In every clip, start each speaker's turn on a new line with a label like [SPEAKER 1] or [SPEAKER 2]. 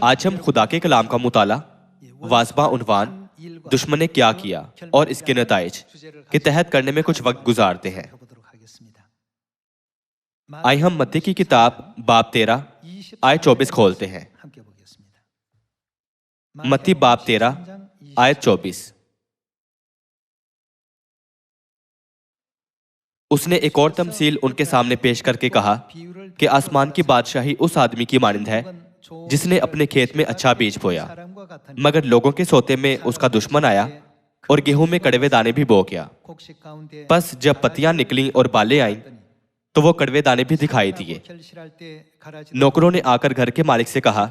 [SPEAKER 1] آج ہم خدا کے کلام کا مطالعہ واضح عنوان دشمن نے کیا کیا اور اس کے نتائج کے تحت کرنے میں کچھ وقت گزارتے ہیں۔ آئے ہم متی کی کتاب باب 13 آیت 24 کھولتے ہیں۔ متی باب 13 آیت 24۔ اس نے ایک اور تمثیل ان کے سامنے پیش کر کے کہا کہ آسمان کی بادشاہی اس آدمی کی مانند ہے جس نے اپنے کھیت میں اچھا بیج بویا، مگر لوگوں کے سوتے میں اس کا دشمن آیا اور گیہوں میں کڑوے دانے بھی بو گیا۔ پس جب پتیاں نکلیں اور بالیں آئیں تو وہ کڑوے دانے بھی دکھائی دیے۔ نوکروں نے آ کر گھر کے مالک سے کہا،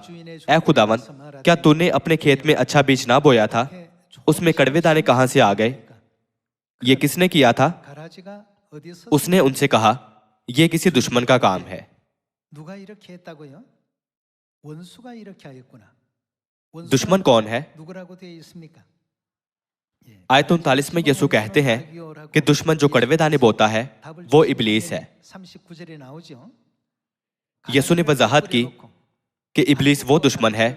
[SPEAKER 1] اے خداوند، کیا تو نے اپنے کھیت میں اچھا بیج نہ بویا تھا؟ اس میں کڑوے دانے کہاں سے آ گئے؟ یہ کس نے کیا تھا؟ اس نے ان سے کہا، یہ کسی دشمن کا کام ہے۔ دشمن کون ہے؟ آیت 39 میں یسوع کہتے ہیں کہ دشمن جو کڑوے دانے بوتا ہے وہ ابلیس ہے۔ یسوع نے وضاحت کی کہ ابلیس وہ دشمن ہے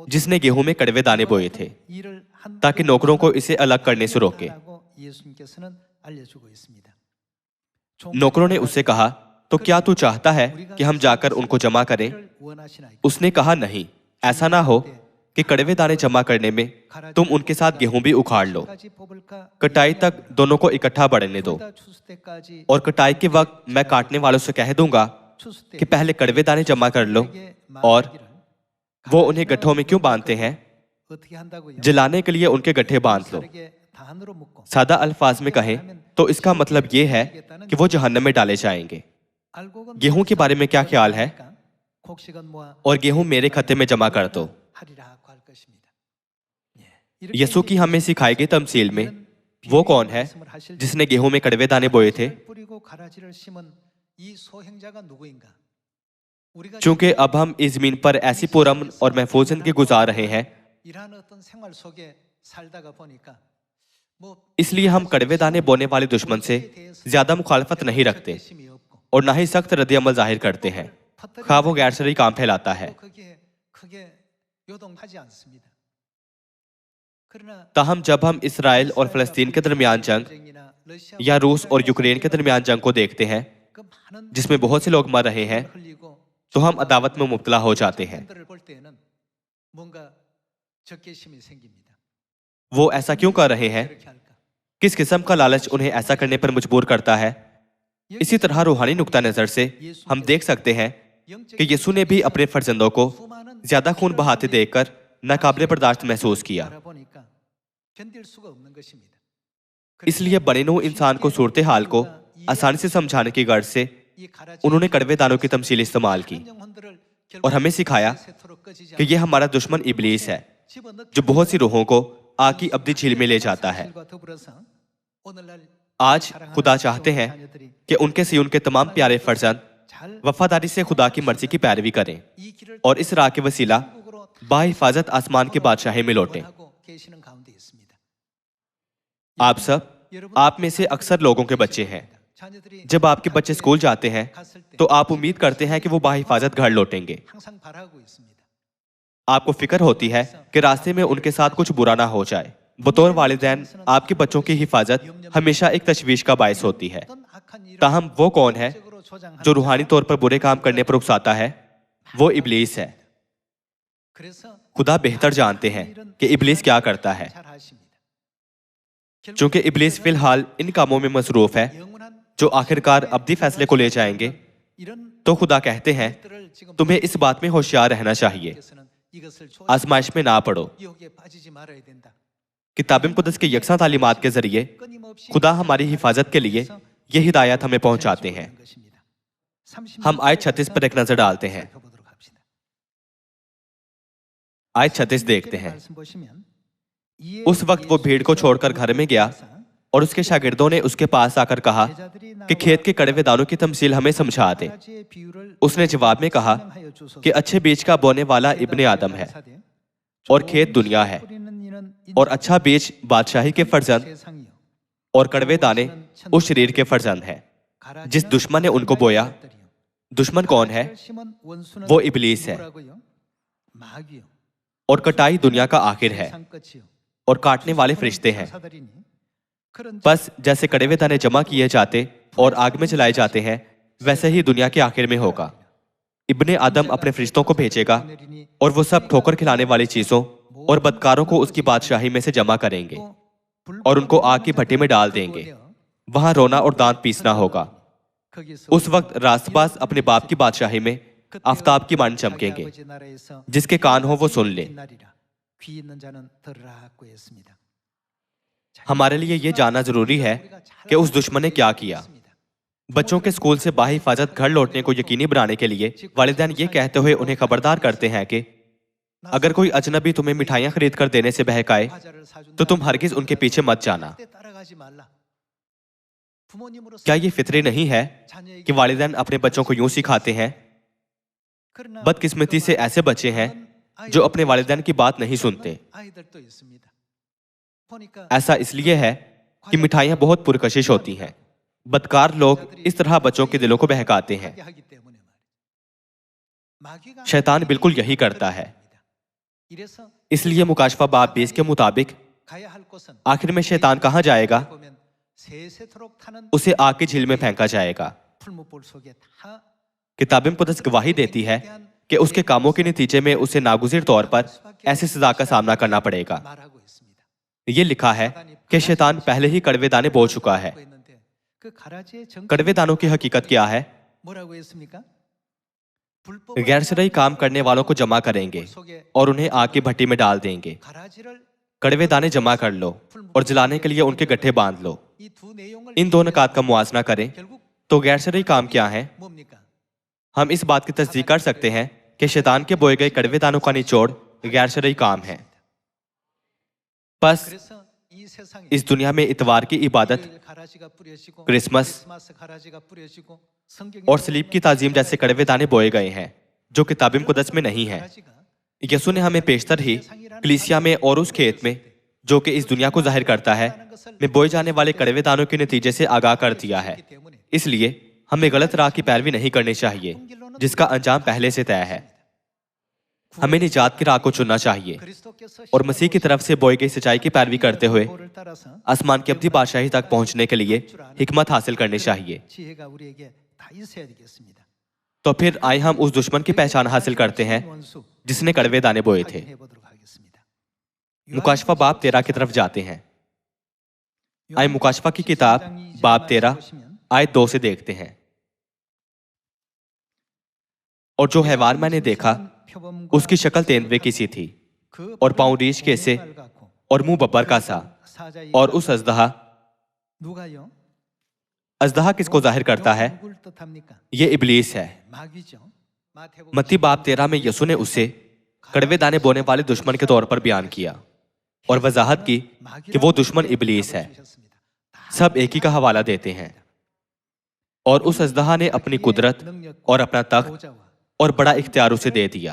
[SPEAKER 1] جس نے گیہوں میں کڑوے دانے بوئے تھے تاکہ نوکروں کو اسے الگ کرنے سے روکے۔ نوکروں نے اس سے کہا، تو کیا تو چاہتا ہے کہ ہم جا کر ان کو جمع کریں؟ اس نے کہا، نہیں، ایسا نہ ہو کہ کڑوے دانے جمع کرنے میں تم ان کے ساتھ گیہوں بھی اکھاڑ لو۔ کٹائی تک دونوں کو اکٹھا بڑھنے دو، اور کٹائی کے وقت میں کاٹنے والوں سے کہہ دوں گا کہ پہلے کڑوے دانے جمع کر لو، اور وہ انہیں گٹھوں میں کیوں باندھتے ہیں؟ جلانے کے لیے ان کے گٹھے باندھ لو۔ سادہ الفاظ میں کہیں تو اس کا مطلب یہ ہے کہ وہ جہنم میں ڈالے جائیں گے۔ گیہوں کے بارے میں کیا خیال ہے؟ اور گیہوں میرے کھتے میں جمع کر دو۔ یسوع کی ہمیں سکھائی گئی تمثیل میں وہ کون ہے جس نے گیہوں میں کڑوے دانے بوئے تھے؟ چونکہ اب ہم اس زمین پر ایسی پرامن اور محفوظ زندگی گزار رہے ہیں، اس لیے ہم کڑوے دانے بونے والے دشمن سے زیادہ مخالفت نہیں رکھتے اور نہ ہی سخت رد عمل ظاہر کرتے ہیں، خواہ وہ غیر شرعی کام پھیلاتا ہے۔ تاہم جب ہم اسرائیل اور فلسطین کے درمیان جنگ یا روس اور یوکرین کے درمیان جنگ کو دیکھتے ہیں جس میں بہت سے لوگ مر رہے ہیں تو ہم عداوت میں مبتلا ہو جاتے ہیں۔ وہ ایسا کیوں کر رہے ہیں؟ کس قسم کا لالچ انہیں ایسا کرنے پر مجبور کرتا ہے؟ اسی طرح روحانی نقطہ نظر سے ہم دیکھ سکتے ہیں کہ یسوع نے بھی اپنے فرزندوں کو زیادہ خون بہاتے دیکھ کر ناقابل برداشت محسوس کیا۔ اس لیے بنی نوع انسان کو صورتحال کو آسانی سے سمجھانے کی غرض سے انہوں نے کڑوے دانوں کی تمثیل استعمال کی اور ہمیں سکھایا کہ یہ ہمارا دشمن ابلیس ہے جو بہت سی روحوں کو آگ کی ابدی جھیل میں لے جاتا ہے۔ آج خدا چاہتے ہیں کہ ان کے سیون کے تمام پیارے فرزند وفاداری سے خدا کی مرضی کی پیروی کریں اور اس راہ کے وسیلہ باحفاظت آسمان کے بادشاہی میں لوٹیں۔ آپ سب، آپ میں سے اکثر لوگوں کے بچے ہیں۔ جب آپ کے بچے اسکول جاتے ہیں تو آپ امید کرتے ہیں کہ وہ باحفاظت گھر لوٹیں گے۔ آپ کو فکر ہوتی ہے کہ راستے میں ان کے ساتھ کچھ برا نہ ہو جائے۔ بطور والدین آپ کے بچوں کی حفاظت ہمیشہ ایک تشویش کا باعث ہوتی ہے۔ تاہم وہ کون ہے جو روحانی طور پر برے کام کرنے پر اکساتا ہے؟ وہ ابلیس ہے۔ خدا بہتر جانتے ہیں کہ ابلیس کیا کرتا ہے۔ چونکہ ابلیس فی الحال ان کاموں میں مصروف ہے جو آخرکار ابدی فیصلے کو لے جائیں گے، تو خدا کہتے ہیں تمہیں اس بات میں ہوشیار رہنا چاہیے، آزمائش میں نہ پڑو۔ کتاب مقدس کے یکساں تعلیمات کے ذریعے خدا ہماری حفاظت کے لیے یہ ہدایت ہمیں پہنچاتے ہیں۔ ہم آیت 36 پر ایک نظر ڈالتے ہیں۔ آیت 36 دیکھتے ہیں۔ اس وقت وہ بھیڑ کو چھوڑ کر گھر میں گیا اور اس کے شاگردوں نے اس کے پاس آ کر کہا کہ کھیت کے کڑوے دانوں کی تمثیل ہمیں سمجھا دے۔ اس نے جواب میں کہا کہ اچھے بیج کا بونے والا ابن آدم ہے اور کھیت دنیا ہے، اور اچھا بیج بادشاہی کے فرزند اور کڑوے دانے اس شریر کے فرزند ہیں جس دشمن نے ان کو بویا۔ دشمن کون ہے؟ وہ ابلیس ہے۔ और कटाई दुनिया का आखिर है और काटने वाले फरिश्ते हैं। बस जैसे कड़वे दाने जमा किए जाते और आग में जलाए जाते हैं, वैसे ही दुनिया के आखिर में होगा। इब्ने आदम अपने फरिश्तों को भेजेगा और वो सब ठोकर खिलाने वाली चीजों और बदकारों को उसकी बादशाही में से जमा करेंगे और उनको आग की भट्टी में डाल देंगे। वहां रोना और दांत पीसना होगा। उस वक्त रास्तबाज अपने बाप की बादशाही में आफताब की मान चमकेंगे। जिसके कान हो वो सुन ले। हमारे लिए ये जानना जरूरी है कि उस दुश्मन ने क्या किया। बच्चों के स्कूल से बाहिफाजत घर लौटने को यकीनी बनाने के लिए वालिदैन ये कहते हुए उन्हें खबरदार करते हैं कि अगर कोई अजनबी तुम्हें मिठाइयां खरीद कर देने से बहकाए तो तुम हरगिज उनके पीछे मत जाना। क्या ये फितरी नहीं है कि वालिदैन अपने बच्चों को यूं सिखाते हैं? बदकिस्मती से ऐसे बच्चे हैं जो अपने वालिदैन की बात नहीं सुनते। ऐसा इसलिए है कि मिठाइयां बहुत पुरकशिश होती हैं। बदकार लोग इस तरह बच्चों के दिलों को बहकाते हैं। शैतान बिल्कुल यही करता है। इसलिए मुकाशफा बाब 20 के मुताबिक आखिर में शैतान कहां जाएगा? उसे आग की झील में फेंका जाएगा। किताब मुक़द्दस गवाही देती है कि उसके कामों के नतीजे में उसे नागुज़िर तौर पर ऐसी सजा का सामना करना पड़ेगा। ये लिखा है कि शैतान पहले ही कड़वे दाने बोल चुका है। कड़वे दानों की हकीकत क्या है? गैर शरई काम करने वालों को जमा करेंगे और उन्हें आग की भट्टी में डाल देंगे। कड़वे दाने जमा कर लो और जलाने के लिए उनके गट्ठे बांध लो। इन दो नकात का मुआजना करें तो गैर शरई काम क्या है? हम इस बात की तस्दीक कर सकते हैं कि शैतान के बोए गए कड़वे दानों का निचोड़ गैर शरई काम है। बस इस दुनिया में इतवार की इबादत, क्रिसमस और सलीब की ताजीम जैसे कड़वे दाने बोए गए हैं जो किताब मुक़द्दस में नहीं है। यसू ने हमें पेशतर ही कलीसिया में और उस खेत में जो कि इस दुनिया को जाहिर करता है में बोए जाने वाले कड़वे दानों के नतीजे से आगाह कर दिया है। इसलिए हमें गलत राह की पैरवी नहीं करनी चाहिए जिसका अंजाम पहले से तय है। हमें निजात की राह को चुनना चाहिए और मसीह की तरफ से बोई गई सच्चाई की पैरवी करते हुए आसमान की अब्दी बादशाही तक पहुंचने के लिए हिकमत हासिल करनी चाहिए। तो फिर आए हम उस दुश्मन की पहचान हासिल करते हैं जिसने कड़वे दाने बोए थे। मुकाशफा बाब 13 की तरफ जाते हैं। आए मुकाशफा की किताब बाब 13 आयत 2 से देखते हैं। और जो हैवान मैंने देखा उसकी शक्ल तेंदुए की सी थी और पांव रीछ के से और मुंह बब्बर का सा। और उस अजदहा किसको जाहिर करता है? ये इब्लीस है। मत्ती बाब 13 में यसू ने उसे कड़वे दाने बोने वाले दुश्मन के तौर पर बयान किया और वजाहत की कि वो दुश्मन इब्लीस है। सब एक ही का हवाला देते हैं। और उस अजदहा ने अपनी कुदरत और अपना तख्त और बड़ा इख्तियार उसे दे दिया।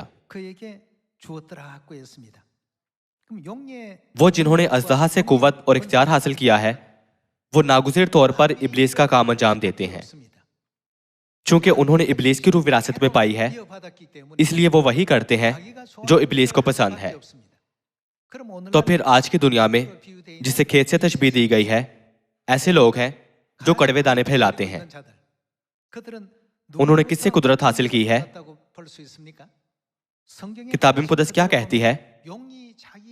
[SPEAKER 1] वो जिन्होंने अजदहा से कुव्वत और इख्तियार हासिल किया है वो नागुज़िर तौर पर इब्लीस का काम अंजाम देते हैं। चूंकि उन्होंने इब्लीस की रूह विरासत में पाई है इसलिए वो वही करते हैं जो इब्लीस को पसंद है। तो फिर आज की दुनिया में जिसे खेत से तशबीह दी गई है ऐसे लोग हैं जो कड़वे दाने फैलाते हैं। उन्होंने किससे कुदरत हासिल की है? किताब मुक़द्दस क्या कहती है?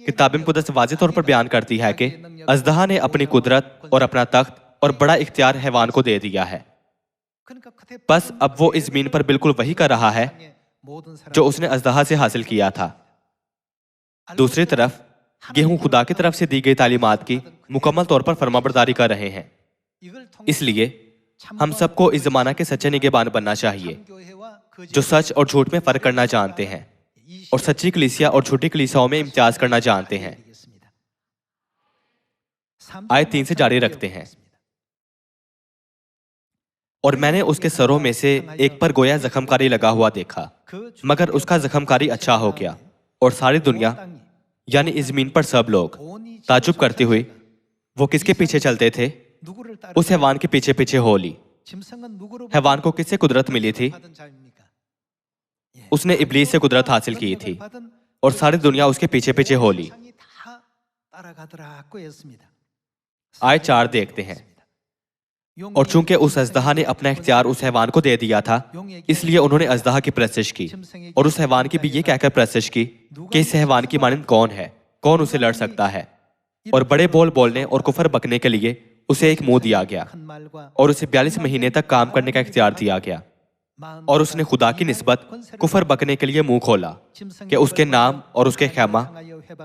[SPEAKER 1] किताब मुक़द्दस वाज़ेह तौर पर बयान करती है कि अजदहा ने अपनी कुदरत और अपना तख्त और बड़ा इख्तियार हैवान को दे दिया है। बस अब वो इस ज़मीन पर बिल्कुल वही कर रहा है जो उसने अजदहा से हासिल किया था। दूसरी तरफ गेहूं खुदा की तरफ से दी गई तालीमात की मुकम्मल तौर पर फरमाबरदारी कर रहे हैं। इसलिए हम सबको इस जमाना के सच्चे निगहबान बनना चाहिए जो सच और झूठ में फर्क करना जानते हैं और सच्ची कलीसिया और झूठी कलीसियाओं में इम्तियाज करना जानते हैं। आयत 3 से जारी रखते हैं। और मैंने उसके सरों में से एक पर गोया जख्मकारी लगा हुआ देखा, मगर उसका जख्मकारी अच्छा हो गया और सारी दुनिया यानी इस जमीन पर सब लोग ताजुब करते हुए वो किसके पीछे चलते थे? उस हैवान के पीछे पीछे हो ली। हैवान को किससे कुदरत मिली थी? उसने इब्लीस से कुदरत हासिल की थी। और सारी दुनिया उसके पीछे पीछे हो ली। आयत 4 देखते हैं। और चूंकि उस अजदहा ने अपना इख्तियार उस हैवान को दे दिया था, इसलिए उन्होंने अजदहा की परस्तिश की और उस हैवान की भी ये कहकर परस्तिश की कि इस हैवान की मानंद कौन है, कौन उसे लड़ सकता है। और बड़े बोल बोलने और कुफर बकने के लिए उसे एक मुंह दिया गया और उसे 42 महीने तक काम करने का इख्तियार दिया गया। और उसने खुदा की निस्बत कुफर बकने के लिए मुंह खोला कि उसके नाम और उसके खैमा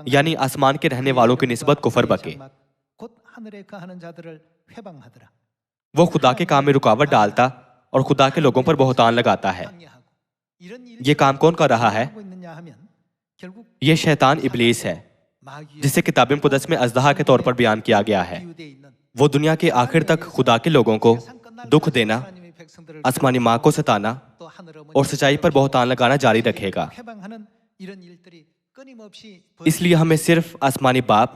[SPEAKER 1] यानी आसमान के रहने वालों की निस्बत कुफर बके। वो खुदा के काम में रुकावट डालता और खुदा के लोगों पर बहतान लगाता है। ये काम कौन कर रहा है? ये शैतान इब्लीस है, जिसे किताब मुक़द्दस में अजदहा के तौर पर बयान किया गया है। वो दुनिया के आखिर तक खुदा के लोगों को दुख देना, आसमानी माँ को सताना और सच्चाई पर बहतान लगाना जारी रखेगा। इसलिए हमें सिर्फ आसमानी बाप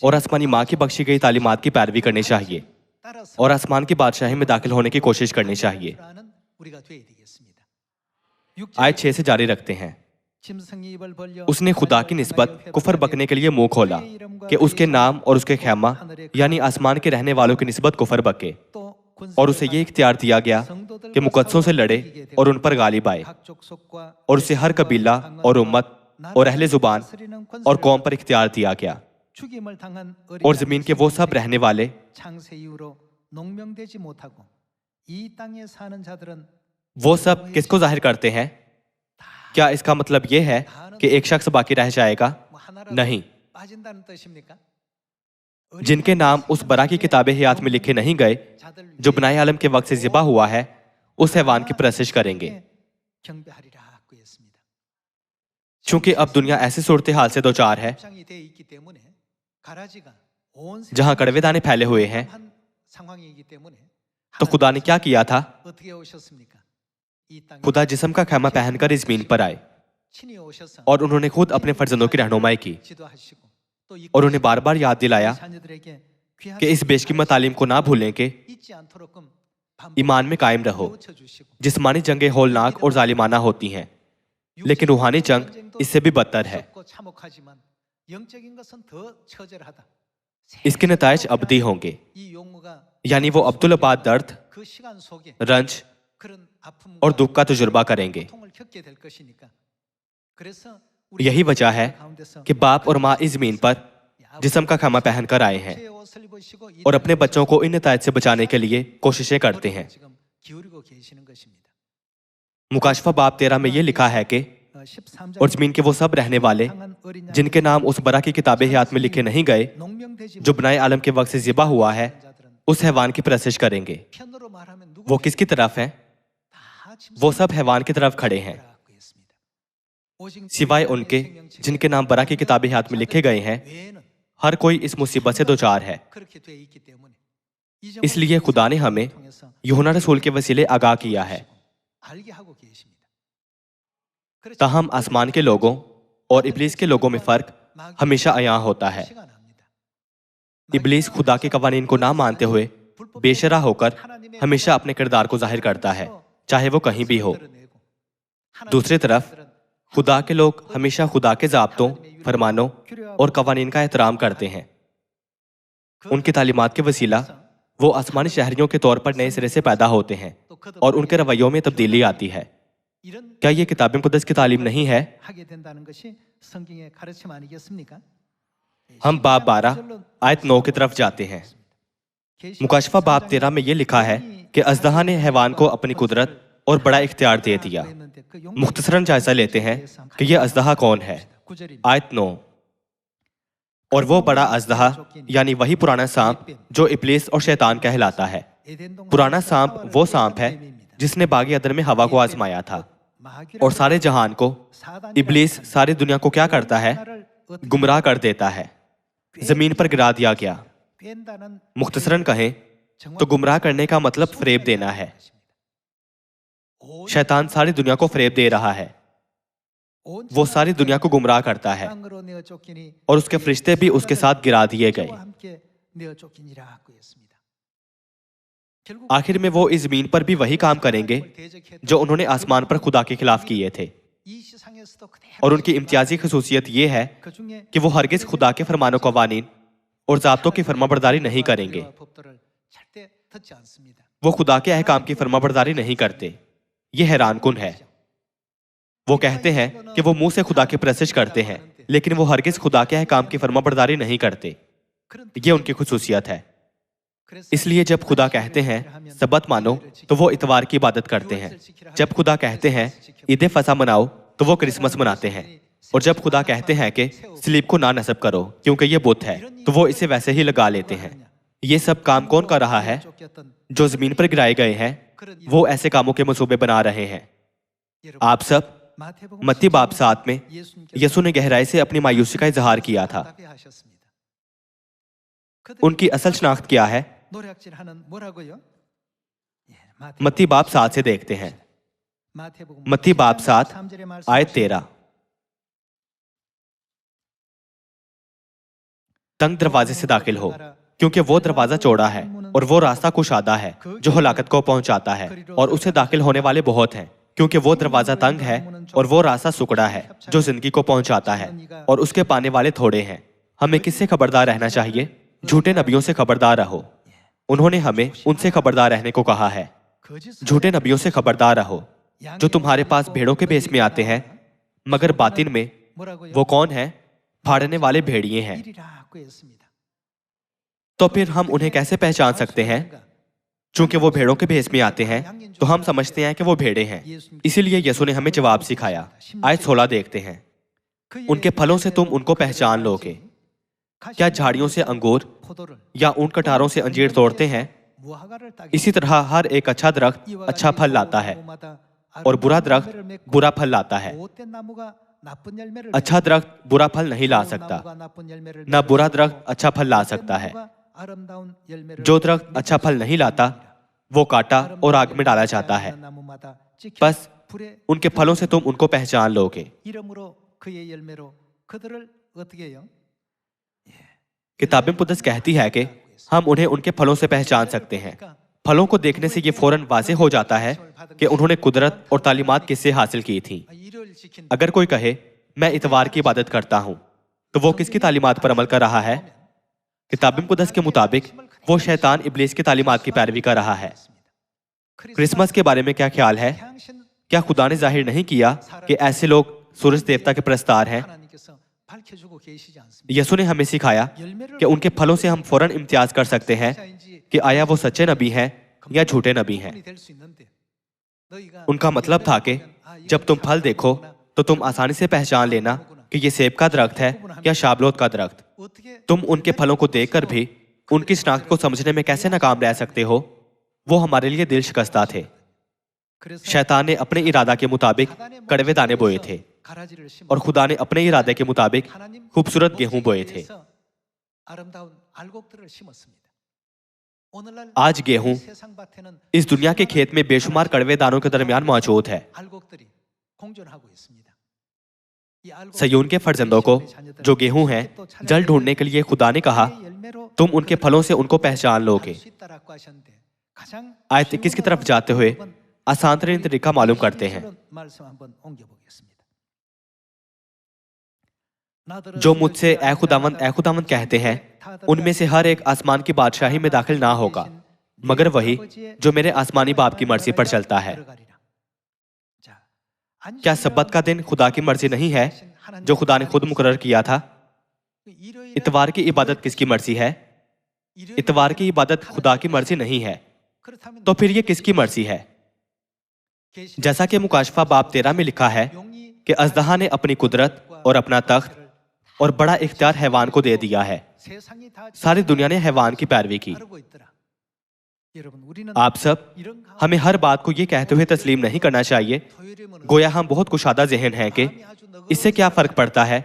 [SPEAKER 1] और आसमानी माँ की बख्शी गई तालीमात की पैरवी करनी चाहिए और आसमान की बादशाही में दाखिल होने की कोशिश करनी चाहिए। आयत 6 से जारी रखते हैं। उसने खुदा की निस्बत कुफर बकने के लिए मुंह खोला कि उसके नाम और उसके खैमा यानी आसमान के रहने वालों की निस्बत कुफर बके। और उसे ये इख्तियार दिया गया कि मुकद्दसों से लड़े और उन पर गालिब आए। और उसे हर कबीला और उम्मत और अहले जुबान और कौम पर इख्तियार दिया गया। और जमीन के वो सब रहने वाले वो सब किसको जाहिर करते हैं? क्या इसका मतलब ये है कि एक शख्स बाकी रह जाएगा? नहीं। जिनके नाम उस बरा की किताब हयात में लिखे नहीं गए, जो बनाए आलम के वक्त से ज़िबा हुआ है, उस हैवान की परस्तिश करेंगे। चूंकि अब दुनिया ऐसी सूरत हाल से दो चार है जहां कड़वे दाने फैले हुए हैं, तो खुदा ने क्या किया था? खुदा जिस्म का खैमा पहनकर इस ज़मीन पर आए और उन्होंने खुद अपने फर्जंदों की रहनुमाई की और उन्हें बार बार याद दिलाया कि इस बेशकीमत तालीम को ना भूलें कि ईमान में कायम रहो। जिस्मानी जंगें होलनाक और जालिमाना होती हैं, लेकिन रूहानी जंग इससे भी बदतर है। इसके नतायज अबदी होंगे, यानी वो अब्दुल-अबाद दर्द, रंज और दुख का तजुर्बा करेंगे। यही वजह है कि बाप और माँ इस ज़मीन पर जिस्म का खैमा पहनकर आए हैं और अपने बच्चों को इन नतायज से बचाने के लिए कोशिशें करते हैं। मुकाशफा बाब 13 में ये लिखा है कि और ज़मीन के वो सब रहने वाले जिनके नाम उस बरा की किताब हयात में लिखे नहीं गए, जो बनाए आलम के वक्त से ज़िबा हुआ है, उस हैवान की परस्तिश करेंगे। वो किसकी तरफ हैं? वो सब हैवान की तरफ खड़े हैं, सिवाय उनके जिनके नाम बरा की किताब हयात में लिखे गए हैं। हर कोई इस मुसीबत से दो चार है। इसलिए खुदा ने हमें यूहन्ना रसूल के वसीले आगाह किया है। ताहम आसमान के लोगों और इब्लीस के लोगों में फर्क हमेशा अयां होता है। इब्लीस खुदा के कवानीन को ना मानते हुए बेशरा होकर हमेशा अपने किरदार को जाहिर करता है, चाहे वो कहीं भी हो। दूसरी तरफ खुदा के लोग हमेशा खुदा के ज़ाब्तों, फरमानों और कवानीन का एहतराम करते हैं। उनकी तालीमात के वसीला वो आसमानी शहरियों के तौर पर नए सिरे से पैदा होते हैं और उनके रवैयों में तब्दीली आती है। क्या ये किताब मुक़द्दस की तालीम नहीं है? हम बाब 12 आयत 9 की तरफ जाते हैं। मुकाशफा बाब 13 में ये लिखा है कि अजदहा ने हैवान को अपनी कुदरत और बड़ा इख्तियार दे दिया। मुख्तसरन जायजा लेते हैं कि यह अजदहा कौन है। आयत 9। और वो बड़ा अजदहा यानी वही पुराना सांप जो इब्लीस और शैतान कहलाता है। पुराना सांप वो सांप है जिसने बागी अदन में हवा को आजमाया था और सारे जहान को, इब्लीस सारी दुनिया को क्या करता है? गुमराह कर देता है, जमीन पर गिरा दिया गया। मुख्तसरन कहें तो गुमराह करने का मतलब फरेब देना है। शैतान सारी दुनिया को फरेब दे रहा है। वो सारी दुनिया को गुमराह करता है और उसके फरिश्ते भी उसके साथ गिरा दिए गए। आखिर में वो इस जमीन पर भी वही काम करेंगे जो उन्होंने आसमान पर खुदा के खिलाफ किए थे। और उनकी इम्तियाजी खसूसियत ये है कि वो हरगिज खुदा के फरमानो कवानीन और ज़ाब्तों की फरमाबरदारी नहीं करेंगे। वो खुदा के अहकाम की फरमाबरदारी नहीं करते। ये हैरानकुन है। वो कहते हैं कि वो मुंह से खुदा की परस्तिश करते हैं, लेकिन वो हरगिज खुदा के अहकाम की फरमाबरदारी नहीं करते। ये उनकी खुसूसियत है। इसलिए जब खुदा कहते हैं सबत मानो, तो वो इतवार की इबादत करते हैं। जब खुदा कहते हैं ईद फसा मनाओ, तो वो क्रिसमस मनाते हैं। और जब खुदा कहते हैं कि सलीब को ना नस्ब करो क्योंकि ये बुत है, तो वो इसे वैसे ही लगा लेते हैं। ये सब काम कौन कर रहा है? जो जमीन पर गिराए गए हैं, वो ऐसे कामों के मंसूबे बना रहे हैं। आप सब मत्ती बाब 7 में यसु ने गहराई से अपनी मायूसी का इजहार किया था। उनकी असल शनाख्त क्या है? मत्ती बाब 7 से देखते हैं। मत्ती बाब 7 आयत 13। तंग दरवाजे से दाखिल हो, क्योंकि वो दरवाजा चौड़ा है और वो रास्ता कुशादा है जो हलाकत को पहुंचाता है, और उसे दाखिल होने वाले बहुत हैं। क्योंकि वो दरवाजा तंग है और वो रास्ता सुकड़ा है जो जिंदगी को पहुंचाता है, और उसके पाने वाले थोड़े हैं। हमें किससे खबरदार रहना चाहिए? झूठे नबियों से खबरदार रहो। उन्होंने हमें उनसे खबरदार रहने को कहा है। झूठे नबियों से खबरदार रहो जो तुम्हारे पास भेड़ों के भेष में आते हैं, मगर बातिन में वो कौन है? फाड़ने वाले भेड़िए हैं। तो फिर हम उन्हें कैसे पहचान सकते हैं? चूंकि वो भेड़ों के भेष में आते हैं, तो हम समझते हैं कि वो भेड़े हैं। इसीलिए यसु ने हमें जवाब सिखाया। आयत 16 देखते हैं। उनके फलों से तुम उनको पहचान लोगे। क्या झाड़ियों से अंगूर या ऊंट कटारों से अंजीर तोड़ते हैं? इसी तरह हर एक अच्छा दरख्त अच्छा फल लाता है और बुरा दरख्त बुरा फल लाता है। अच्छा दरख्त बुरा फल नहीं ला सकता, न बुरा दरख्त अच्छा फल ला सकता है। जो दरख्त अच्छा फल नहीं लाता, वो काटा और आग में डाला जाता है। बस उनके फलों से तुम उनको पहचान लोगे। किताब मुक़द्दस कहती है कि हम उन्हें उनके फलों से पहचान सकते हैं। फलों को देखने से ये फौरन वाज़ेह हो जाता है कि उन्होंने कुदरत और तालीमात किससे हासिल की थी। अगर कोई कहे मैं इतवार की इबादत करता हूं, तो वो किसकी तालीमात पर अमल कर रहा है? किताब मुक़द्दस के मुताबिक वो शैतान इब्लीस की तालीमात की पैरवी कर रहा है। क्रिसमस के बारे में क्या ख्याल है? क्या खुदा ने जाहिर नहीं किया कि ऐसे लोग सूरज देवता के परस्तार हैं? यसु ने हमें सिखाया कि उनके फलों से हम फौरन इम्तियाज कर सकते हैं कि आया वो सच्चे नबी हैं या झूठे नबी हैं। उनका मतलब था कि जब तुम फल देखो तो तुम आसानी से पहचान लेना कि ये सेब का दरख्त है या शाबलोत का दरख्त। तुम उनके फलों को देखकर भी उनकी शनाख्त को समझने में कैसे नाकाम रह सकते हो? वो हमारे लिए दिल शिकस्ता थे। शैतान ने अपने इरादा के मुताबिक कड़वे दाने बोए थे और खुदा ने अपने इरादे के मुताबिक खूबसूरत गेहूं बोए थे। आज गेहूं इस दुनिया के खेत में बेशुमार कड़वे दानों के दरमियान मौजूद है। सयोन के फर्जंदों को जो गेहूं हैं, जल ढूंढने के लिए खुदा ने कहा तुम उनके फलों से उनको पहचान लोगे। आयत 21 की तरफ जाते हुए आसान तरीन तरीका मालूम करते हैं। जो मुझसे ऐ खुदावंद कहते हैं, उनमें से हर एक आसमान की बादशाही में दाखिल ना होगा, मगर वही जो मेरे आसमानी बाप की मर्जी पर चलता है। क्या सब्बत का दिन खुदा की मर्जी नहीं है जो खुदा ने खुद मुकर्रर किया था? इतवार की इबादत किसकी मर्जी है? इतवार की इबादत खुदा की मर्जी नहीं है। तो फिर ये किसकी मर्जी है? जैसा कि मुकाशफा बाब 13 में लिखा है कि अज़दहा ने अपनी कुदरत और अपना तख्त और बड़ा इख्तियार हैवान को दे दिया है। सारी दुनिया ने हैवान की पैरवी की। आप सब हमें हर बात को ये कहते हुए तस्लीम नहीं करना चाहिए गोया हम बहुत कुशादा ज़हन हैं कि इससे क्या फर्क पड़ता है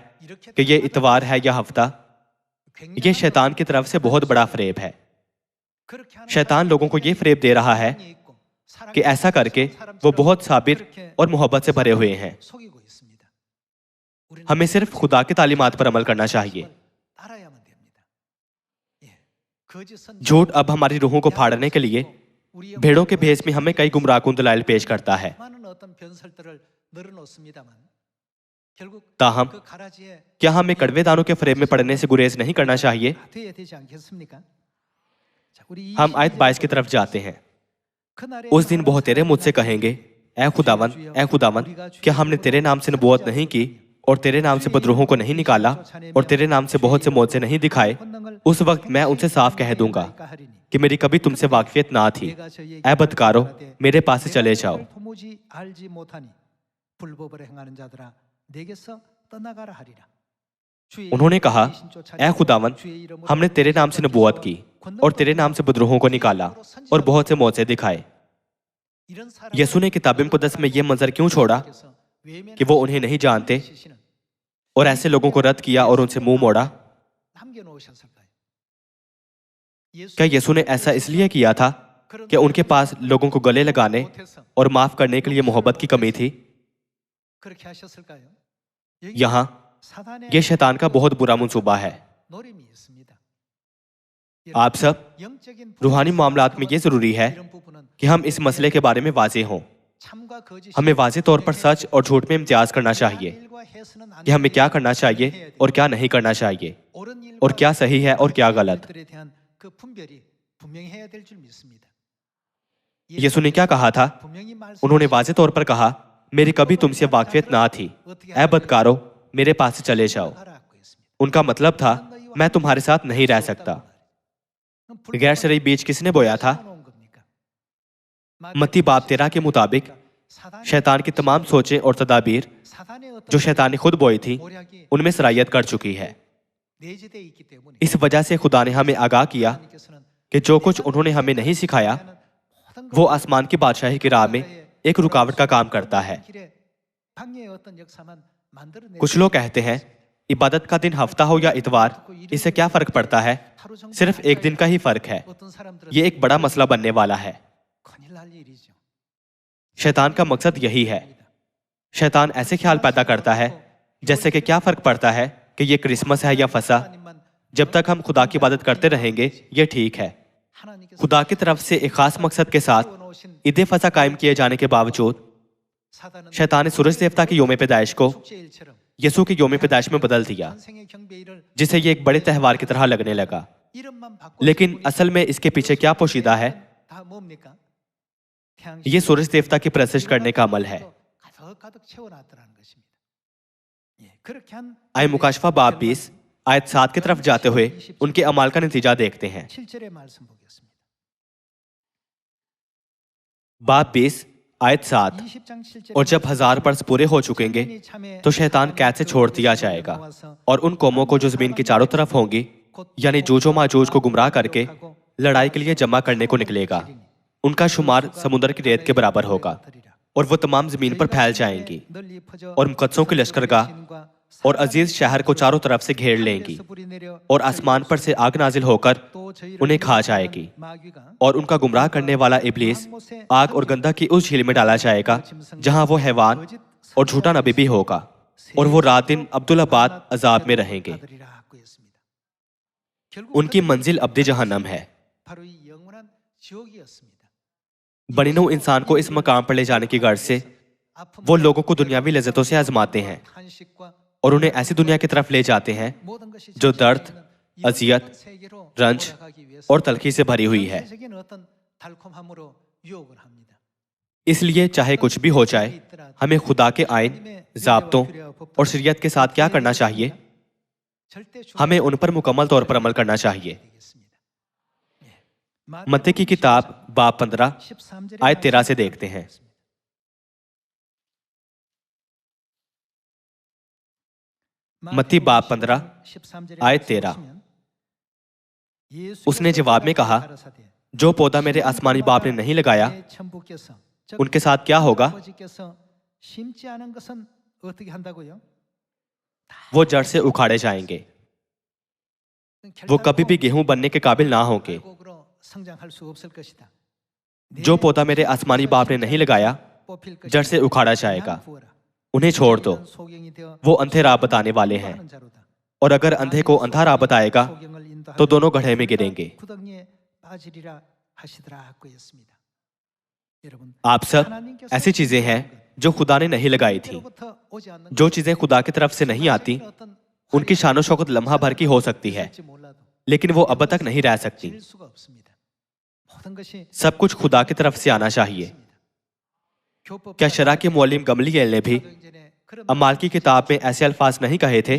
[SPEAKER 1] कि ये इतवार है या हफ्ता। ये शैतान की तरफ से बहुत बड़ा फरेब है। शैतान लोगों को ये फरेब दे रहा है कि ऐसा करके वो बहुत साबिर और मोहब्बत से भरे हुए हैं। हमें सिर्फ खुदा की तालीमात पर अमल करना चाहिए। झूठ अब हमारी रूहों को फाड़ने के लिए भेड़ों के भेष में हमें कई गुमराहकुन दलाइल पेश करता है। ताहम क्या हमें कड़वे दानों के फ्रेम में पड़ने से गुरेज नहीं करना चाहिए? हम आयत 22 की तरफ जाते हैं। उस दिन वो तेरे मुझसे कहेंगे, ऐ खुदावन, क्या हमने तेरे नाम से नबूवत नहीं की और तेरे नाम से बदरूहों को नहीं निकाला और तेरे नाम से बहुत से मौजे नहीं दिखाए? उस वक्त मैं उनसे साफ कह दूंगा कि मेरी कभी तुमसे वाकफियत ना थी। ऐ बदकारो, मेरे पास से चले जाओ। उन्होंने कहा, ऐ खुदावन, हमने तेरे नाम से नबूवत की और तेरे नाम से बदरूहों को निकाला और बहुत से मौजे दिखाए। यीशु ने किताब मुक़द्दस में यह मंजर क्यों छोड़ा कि वो उन्हें नहीं जानते और ऐसे लोगों को रद्द किया और उनसे मुंह मोड़ा? क्या यीशु ने ऐसा इसलिए किया था कि उनके पास लोगों को गले लगाने और माफ करने के लिए मोहब्बत की कमी थी? यहाँ यह शैतान का बहुत बुरा मंसूबा है। आप सब रूहानी मामलात में यह जरूरी है कि हम इस मसले के बारे में वाज़ेह हों। हमें वाज़ेह तौर पर सच और झूठ में इम्तियाज करना चाहिए कि हमें क्या करना चाहिए और क्या नहीं करना चाहिए, और क्या सही है और क्या गलत। यीशु ने क्या कहा था? उन्होंने वाज़ेह तौर पर कहा, मेरी कभी तुमसे वाकफियत ना थी। ऐ बदकारो, मेरे पास से चले जाओ। उनका मतलब था, मैं तुम्हारे साथ नहीं रह सकता। गैर शरई बीज किसने बोया था? मत्ती बाब 13 के मुताबिक शैतान की तमाम सोचें और तदाबीर जो शैतान ने खुद बोई थी, उनमें सरायत कर चुकी है। इस वजह से खुदा ने हमें आगाह किया कि जो कुछ उन्होंने हमें नहीं सिखाया, वो आसमान की बादशाही की राह में एक रुकावट का काम करता है। कुछ लोग कहते हैं, इबादत का दिन हफ्ता हो या इतवार, इससे क्या फर्क पड़ता है? सिर्फ एक दिन का ही फर्क है। ये एक बड़ा मसला बनने वाला है। शैतान का मकसद यही है। शैतान ऐसे ख्याल पैदा करता है जैसे कि क्या फर्क पड़ता है कि ये क्रिसमस है या फसा, जब तक हम खुदा की इबादत करते रहेंगे ये ठीक है। खुदा की तरफ से एक खास मकसद के साथ ईद फसा कायम किए जाने के बावजूद शैतान ने सूरज देवता की योम पैदाइश को यीशु की योम पैदाइश में बदल दिया, जिसे ये एक बड़े त्यौहार की तरह लगने लगा। लेकिन असल में इसके पीछे क्या पोशीदा है? ये सूरज देवता की परस्तिश करने का अमल है। आए मुकाशफा बाब 20 आयत 7 की तरफ जाते हुए उनके अमाल का नतीजा देखते हैं। बाब 20 आयत 7, और जब 1000 बरस पूरे हो चुकेंगे तो शैतान कैद से छोड़ दिया जाएगा और उन कौमों को जो जमीन की चारों तरफ होंगी, यानी जूजो माजूज को गुमराह करके लड़ाई के लिए जमा करने को निकलेगा। उनका शुमार समुद्र की रेत के बराबर होगा और वो तमाम जमीन पर फैल जाएंगी और मुकद्दसों की लश्करगाह और अजीज शहर को चारों तरफ से घेर लेंगी और आसमान पर से आग नाजिल होकर उन्हें खा जाएगी और उनका गुमराह करने वाला इब्लीस आग और गंधा की उस झील में डाला जाएगा जहां वो हैवान और झूठा नबी भी होगा, और वो रात दिन अब्दुल्लाबाद अजाब में रहेंगे। उनकी मंजिल अब्दी जहन्नम है। बनी नूह इंसान को इस मकाम पर ले जाने की गर्ज से वो लोगों को दुनियावी लज्जतों से आजमाते हैं और उन्हें ऐसी दुनिया की तरफ ले जाते हैं जो दर्द, अजियत, रंज और तलखी से भरी हुई है। इसलिए चाहे कुछ भी हो जाए, हमें खुदा के आइन, ज़ाब्तों और शरीयत के साथ क्या करना चाहिए? हमें उन पर मुकम्मल तौर पर अमल करना चाहिए। मत्ती की किताब बाब 15 आयत 13 से देखते हैं। मत्ती बाब 15 आयत 13, उसने जवाब में कहा, जो पौधा मेरे आसमानी बाप ने नहीं लगाया उनके साथ क्या होगा? वो जड़ से उखाड़े जाएंगे। वो कभी भी गेहूं बनने के काबिल ना होंगे। जो पौधा मेरे आसमानी बाप ने नहीं लगाया जड़ से उखाड़ा जाएगा। उन्हें छोड़ दो, वो अंधे राह बताने वाले हैं, और अगर अंधे को अंधा राह बताएगा तो दोनों गड्ढे में गिरेंगे। आप सब ऐसी चीजें हैं जो खुदा ने नहीं लगाई थी। जो चीजें खुदा की तरफ से नहीं आती उनकी शान शौकत लम्हा भर की हो सकती है, लेकिन वो अब तक नहीं रह सकती। सब कुछ खुदा की तरफ से आना चाहिए। क्या शरा के मुअल्लिम गमलीएल ने भी अमाल की किताब में ऐसे अल्फाज नहीं कहे थे,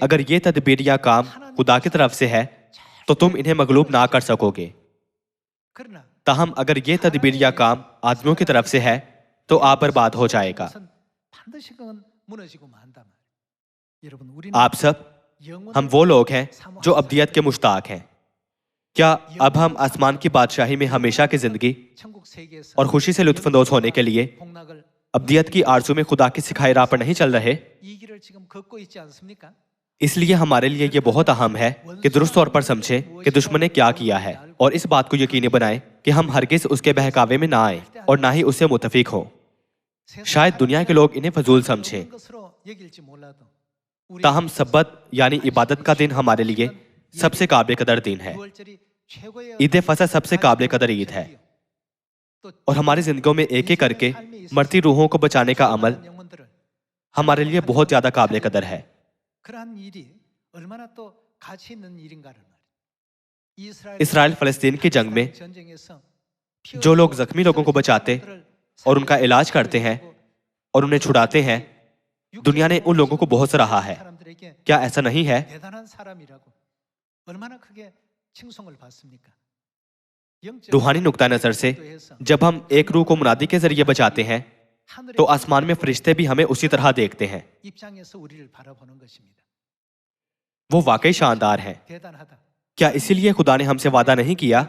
[SPEAKER 1] अगर ये तदबीर या काम खुदा की तरफ से है तो तुम इन्हें मगलूब ना कर सकोगे। ताहम अगर ये तदबीर या काम आदमियों की तरफ से है तो आप बर्बाद हो जाएगा। आप सब, हम वो लोग हैं जो अब्दियत के मुश्ताक हैं। क्या अब हम आसमान की बादशाही में हमेशा की जिंदगी और खुशी से लुत्फानंदोज होने के लिए अब्दियत की आरज़ू में खुदा की सिखाई राह पर नहीं चल रहे? इसलिए हमारे लिए ये बहुत अहम है कि दुरुस्त तौर पर समझें कि दुश्मन ने क्या किया है और इस बात को यकीनी बनाएं कि हम हरगिज उसके बहकावे में ना आए और ना ही उससे मुतफिक हो। शायद दुनिया के लोग इन्हें फजूल समझें, ताहम सब्बत यानी इबादत का दिन हमारे लिए सबसे काबिल कदर दिन है। ईद फसह सबसे काबिल कदर ईद है और हमारी जिंदगियों में एक एक करके मरती रूहों को बचाने का अमल हमारे लिए बहुत ज्यादा काबिल कदर है। इसराइल फलस्तीन की जंग में जो लोग जख्मी लोगों को बचाते और उनका इलाज करते हैं और उन्हें छुड़ाते हैं, दुनिया ने उन लोगों को बहुत सराहा है। क्या ऐसा नहीं है? रूहानी नुक्ता नजर से जब हम एक रूह को मुनादी के जरिए बचाते हैं तो आसमान में फरिश्ते भी हमें उसी तरह देखते हैं। वो वाकई शानदार है। क्या इसीलिए खुदा ने हमसे वादा नहीं किया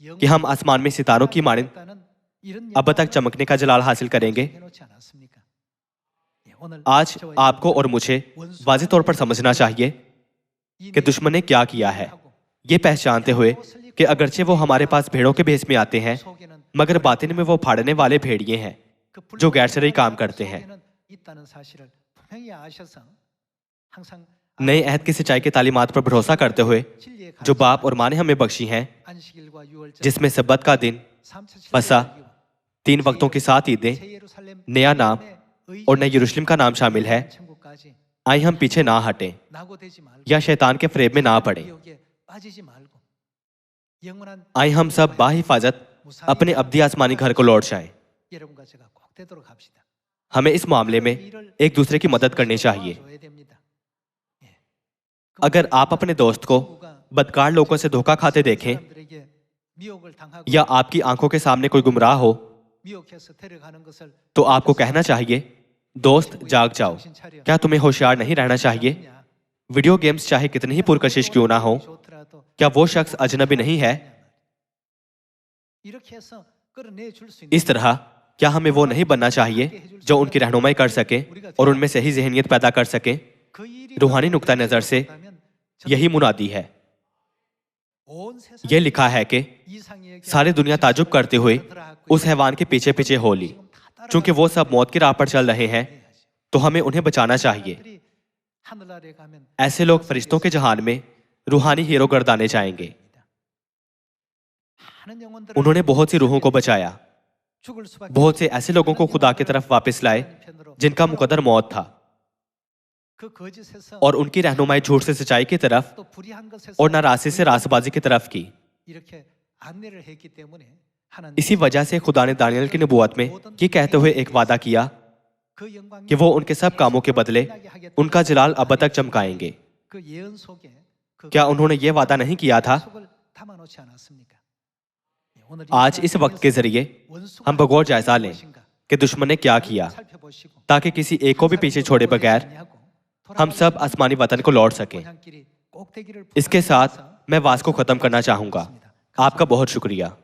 [SPEAKER 1] कि हम आसमान में सितारों की मानिंद अब तक चमकने का जलाल हासिल करेंगे? आज आपको और मुझे वाज़ेह तौर पर समझना चाहिए कि दुश्मन ने क्या किया है, ये पहचानते हुए कि अगरचे वो हमारे पास भेड़ों के भेष में आते हैं, मगर बातिन में वो फाड़ने वाले भेड़िए हैं जो गैर शरई काम करते हैं। नए अहद की सच्चाई की तालीमात पर भरोसा करते हुए जो बाप और माँ ने हमें बख्शी हैं, जिसमें सब्बत का दिन, फसह, 3 वक्तों की 7 ईदें, नया नाम और नए यरूशलेम का नाम शामिल है, आइए हम पीछे ना हटें या शैतान के फरेब में ना पड़े। आइए हम सब बाहिफाजत अपने अब्दी आसमानी घर को लौट जाएं। हमें इस मामले में एक दूसरे की मदद करनी चाहिए। अगर आप अपने दोस्त को बदकार लोगों से धोखा खाते देखें या आपकी आंखों के सामने कोई गुमराह हो तो आपको कहना चाहिए, दोस्त जाग जाओ, क्या तुम्हें होशियार नहीं रहना चाहिए? वीडियो गेम्स चाहे कितनी ही पुरकशिश क्यों ना हो, क्या वो शख्स अजनबी नहीं है? इस तरह क्या हमें वो नहीं बनना चाहिए जो उनकी रहनुमाई कर सके और उनमें सही ज़हनियत पैदा कर सके? रूहानी नुक्ता नजर से यही मुनादी है। यह लिखा है कि सारी दुनिया ताजुब करते हुए उस हैवान के पीछे पीछे हो ली। चूंकि वो सब मौत की राह पर चल रहे हैं तो हमें उन्हें बचाना चाहिए। ऐसे लोग फरिश्तों के जहान में रूहानी हीरो गर्दाने जाएंगे। उन्होंने बहुत सी रूहों को बचाया, बहुत से ऐसे लोगों को खुदा की तरफ वापस लाए जिनका मुकद्दर मौत था, और उनकी रहनुमाई झूठ से सच्चाई की तरफ और नाराज़गी से रास्तबाजी की तरफ की। इसी वजह से खुदा ने दानियल की नबूवत में ये कहते हुए एक वादा किया कि वो उनके सब कामों के बदले उनका जलाल अब तक चमकाएंगे। क्या उन्होंने ये वादा नहीं किया था? आज इस वक्त के जरिए हम बगौर जायजा लें कि दुश्मन ने क्या किया, ताकि किसी एक को भी पीछे छोड़े बगैर हम सब आसमानी वतन को लौट सकें। इसके साथ मैं वाज को खत्म करना चाहूंगा। आपका बहुत शुक्रिया।